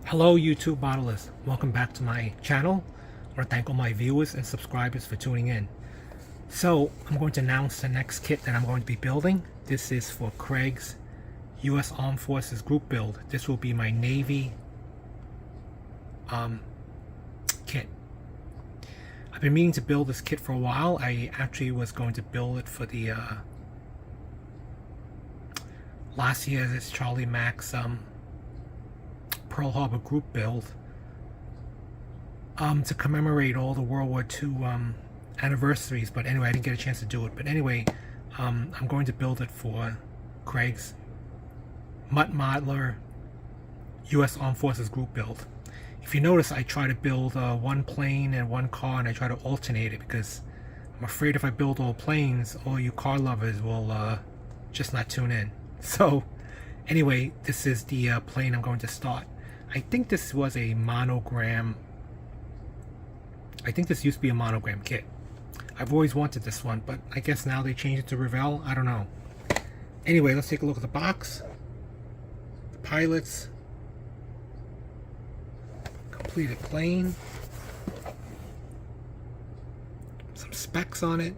Hello YouTube modelers, welcome back to my channel. I want to thank all my viewers and subscribers for tuning in. So I'm going to announce the next kit that I'm going to be building. This is for Craig's US Armed Forces group build. This will be my Navy kit. I've been meaning to build this kit for a while. I actually was going to build it for the last year's Charlie Max Pearl Harbor group build to commemorate all the World War II anniversaries, but anyway, I didn't get a chance to do it. But anyway, I'm going to build it for Craig's MuttModeler US Armed Forces group build. If you notice, I try to build one plane and one car, and I try to alternate it because I'm afraid if I build all planes, all you car lovers will just not tune in. So anyway, this is the plane I'm going to start. I think this was a monogram. I think this used to be a monogram kit. I've always wanted this one, but I guess now they changed it to Revell. I don't know. Anyway, let's take a look at the box. The pilots. Completed plane. Some specs on it.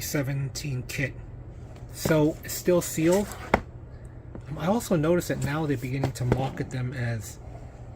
'17 kit. So it's still sealed. I also noticed that now they're beginning to market them as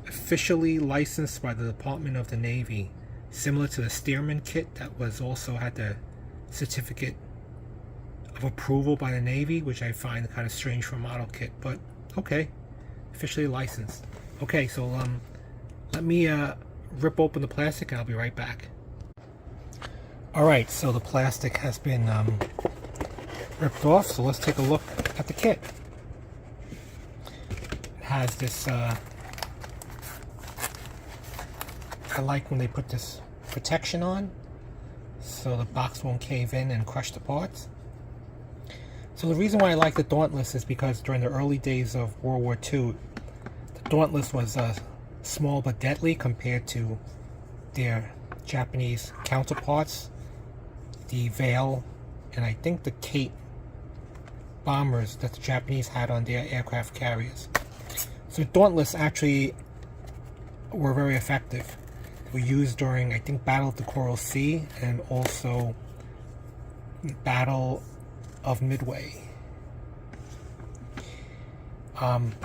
officially licensed by the Department of the Navy, similar to the Stearman kit that was also had the certificate of approval by the Navy, which I find kind of strange for a model kit, but okay, officially licensed. Okay, so let me rip open the plastic and I'll be right back. Alright, so the plastic has been ripped off, so let's take a look at the kit. It has this, I like when they put this protection on, so the box won't cave in and crush the parts. So the reason why I like the Dauntless is because during the early days of World War II, the Dauntless was small but deadly compared to their Japanese counterparts, the Vale, and I think the Kate bombers that the Japanese had on their aircraft carriers. So Dauntless actually were very effective. They were used during, I think, Battle of the Coral Sea and also Battle of Midway.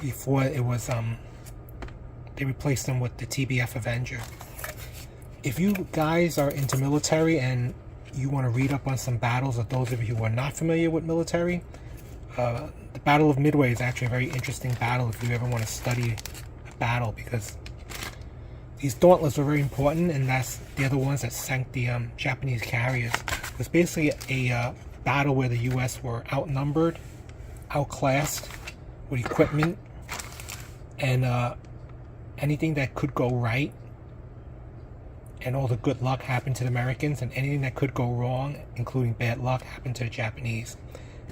Before it was, they replaced them with the TBF Avenger. If you guys are into military and you want to read up on some battles, or those of you who are not familiar with military, the Battle of Midway is actually a very interesting battle if you ever want to study a battle, because these Dauntless were very important, and they're the ones that sank the Japanese carriers. It was basically a battle where the US were outnumbered, outclassed with equipment, and anything that could go right, and all the good luck happened to the Americans, and anything that could go wrong, including bad luck, happened to the Japanese.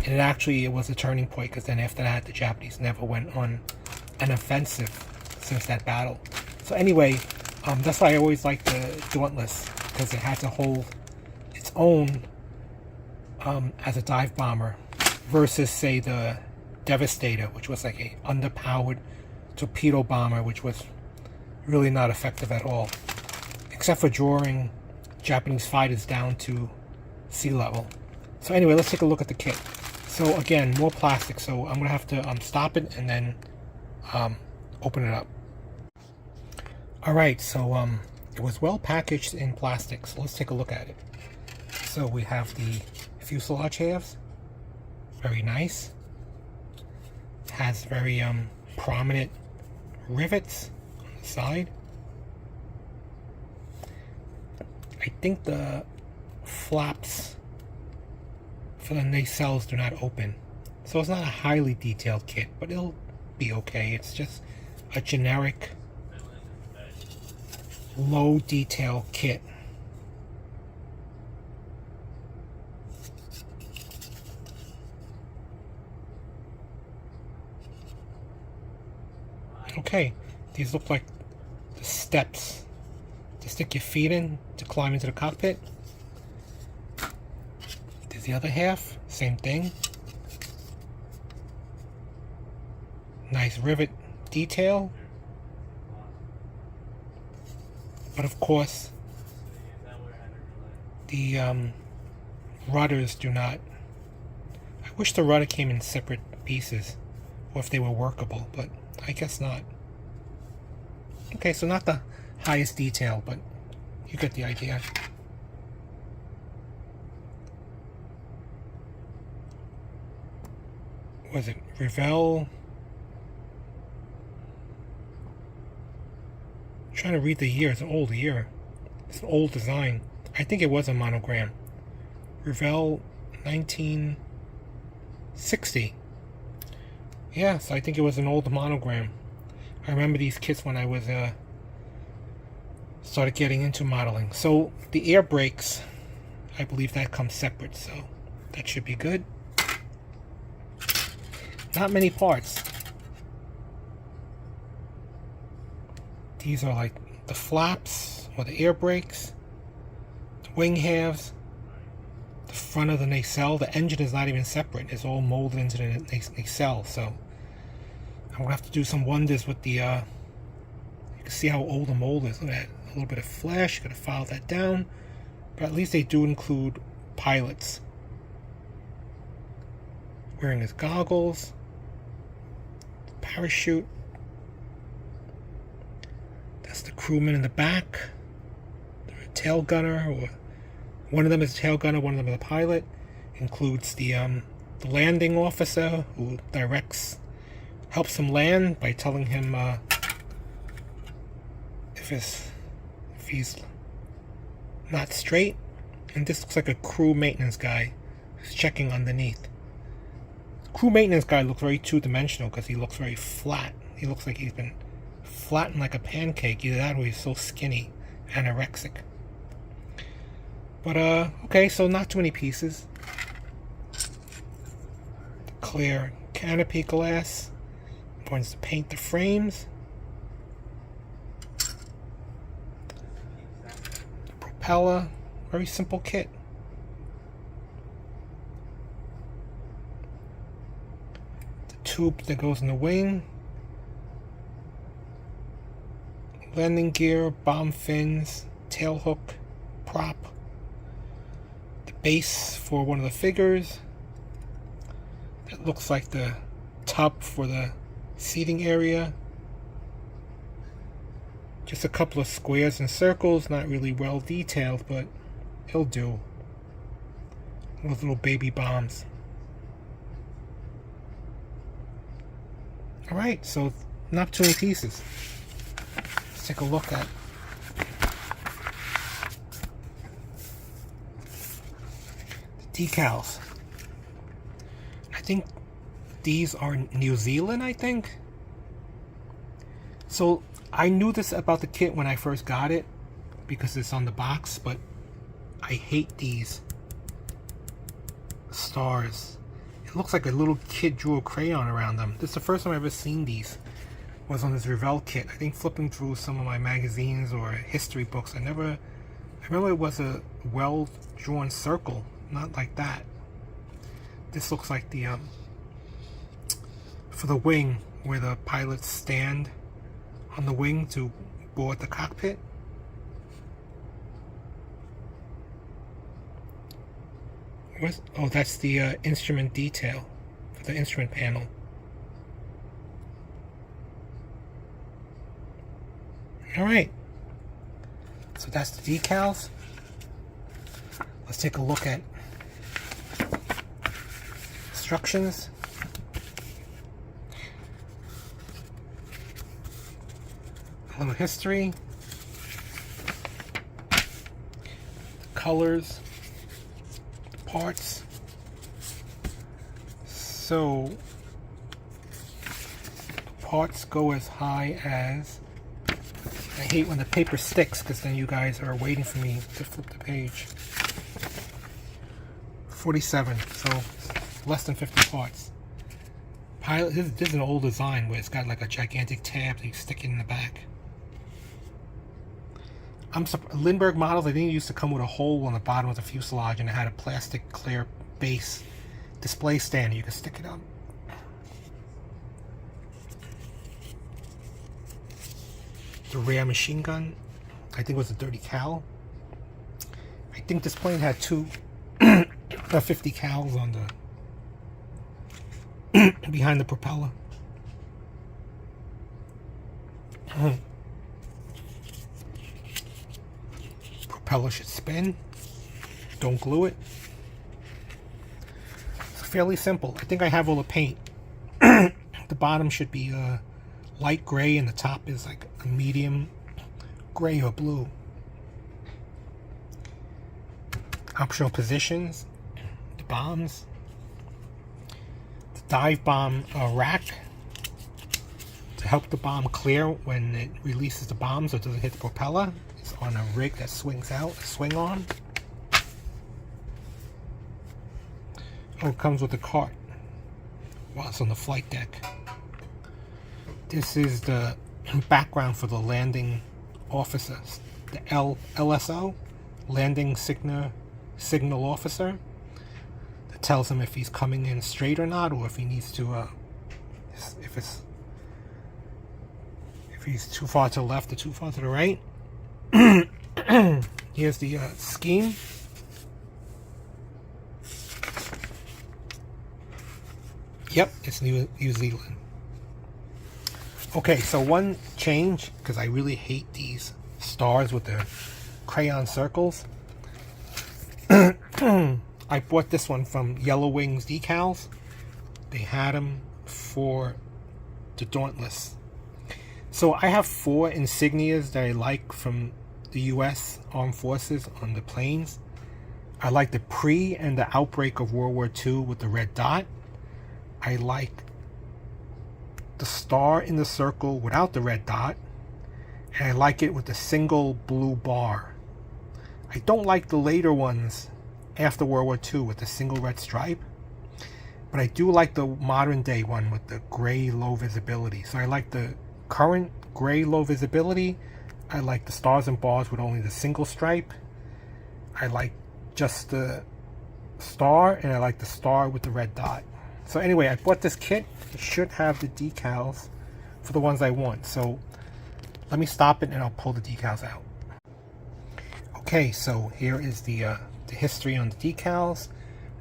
And it was a turning point, because then after that, the Japanese never went on an offensive since that battle. So anyway, that's why I always liked the Dauntless, because it had to hold its own as a dive bomber, versus, say, the Devastator, which was like a underpowered torpedo bomber, which was really not effective at all, except for drawing Japanese fighters down to sea level. So anyway, let's take a look at the kit. So again, more plastic, so I'm gonna have to stop it and then open it up. Alright, so it was well packaged in plastic, so let's take a look at it. So we have the fuselage halves, very nice. It has very prominent rivets on the side. I think the flaps for the nacelles do not open, so it's not a highly detailed kit, but it'll be okay. It's just a generic low detail kit. Okay, these look like the steps to stick your feet in to climb into the cockpit. Here's the other half, same thing. Nice rivet detail. But of course, the rudders do not. I wish the rudder came in separate pieces, or if they were workable, but I guess not. Okay, so not the highest detail, but you get the idea. Was it Revell? I'm trying to read the year. It's an old year. It's an old design. I think it was a monogram. Revell 1960. Yeah, so I think it was an old monogram. I remember these kits when I was started getting into modeling. So the air brakes, I believe that comes separate, so that should be good. Not many parts. These are like the flaps or the air brakes, the wing halves, the front of the nacelle. The engine is not even separate. It's all molded into the nacelle. So I'm gonna have to do some wonders with the. You can see how old the mold is. Look at that. A little bit of flash. Gotta file that down. But at least they do include pilots wearing his goggles, parachute. That's the crewman in the back, the tail gunner, or one of them is a tail gunner, one of them is a pilot. Includes the landing officer who helps him land by telling him if he's not straight. And this looks like a crew maintenance guy who's checking underneath. The crew maintenance guy looks very two-dimensional because he looks very flat. He looks like he's been flattened like a pancake. Either that or he's so skinny, anorexic. But okay, so not too many pieces. The clear canopy glass. Points to paint the frames. The propeller. Very simple kit. The tube that goes in the wing. Landing gear, bomb fins, tail hook, prop. The base for one of the figures. That looks like the tub for the seating area. Just a couple of squares and circles, not really well detailed, but it'll do. Those little baby bombs. Alright, so not too many pieces. Let's take a look at the decals. I think these are New Zealand, I think. So I knew this about the kit when I first got it because it's on the box, but I hate these stars. It looks like a little kid drew a crayon around them. This is the first time I've ever seen these. Was on this Revell kit. I think flipping through some of my magazines or history books, I remember it was a well drawn circle, not like that. This looks like the for the wing where the pilots stand on the wing to board the cockpit. Oh, that's the instrument detail for the instrument panel. Alright, so that's the decals. Let's take a look at instructions. A little history. The colors. The parts. So, the parts go as high as... I hate when the paper sticks because then you guys are waiting for me to flip the page. 47, so less than 50 parts. Pilot, this is an old design where it's got like a gigantic tab that you stick it in the back. Lindbergh models, I think it used to come with a hole on the bottom of the fuselage and it had a plastic clear base display stand. You can stick it up. The rare machine gun, I think it was a 30 cal. I think this plane had two 50 cals on the behind the propeller. Propeller should spin. Don't glue it. It's fairly simple. I think I have all the paint. The bottom should be light gray and the top is like a medium gray or blue. Optional positions, the bombs, the dive bomb rack to help the bomb clear when it releases the bomb so it doesn't hit the propeller. It's on a rig that swings out, swing on. Oh, it comes with a cart while it's on the flight deck. This is the background for the landing officer, the LSO, landing signal officer, that tells him if he's coming in straight or not, or if he needs to, if he's too far to the left or too far to the right. Here's the scheme. Yep, it's New Zealand. Okay, so one change, because I really hate these stars with the crayon circles. I bought this one from Yellow Wings Decals. They had them for the Dauntless. So I have 4 insignias that I like from the US Armed Forces on the planes. I like the pre and the outbreak of World War II with the red dot. I like the star in the circle without the red dot, and I like it with the single blue bar. I don't like the later ones after World War II with the single red stripe, but I do like the modern day one with the gray low visibility. So I like the current gray low visibility. I like the stars and bars with only the single stripe. I like just the star, and I like the star with the red dot. So anyway, I bought this kit. It should have the decals for the ones I want. So let me stop it and I'll pull the decals out. Okay, so here is the history on the decals.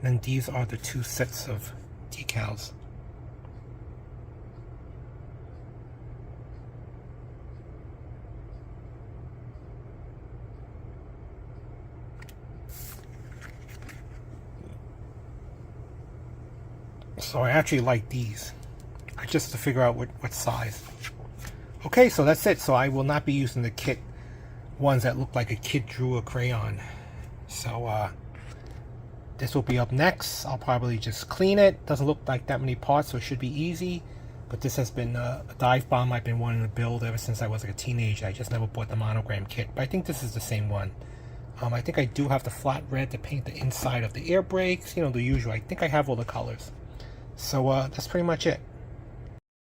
And then these are the 2 sets of decals. So I actually like these. I just to figure out what size. Okay, so that's it. So I will not be using the kit ones that look like a kid drew a crayon. So this will be up next. I'll probably just clean it. Doesn't look like that many parts, so it should be easy. But this has been a dive bomb I've been wanting to build ever since I was like a teenager. I just never bought the monogram kit. But I think this is the same one. I think I do have the flat red to paint the inside of the air brakes. You know, the usual. I think I have all the colors. So that's pretty much it.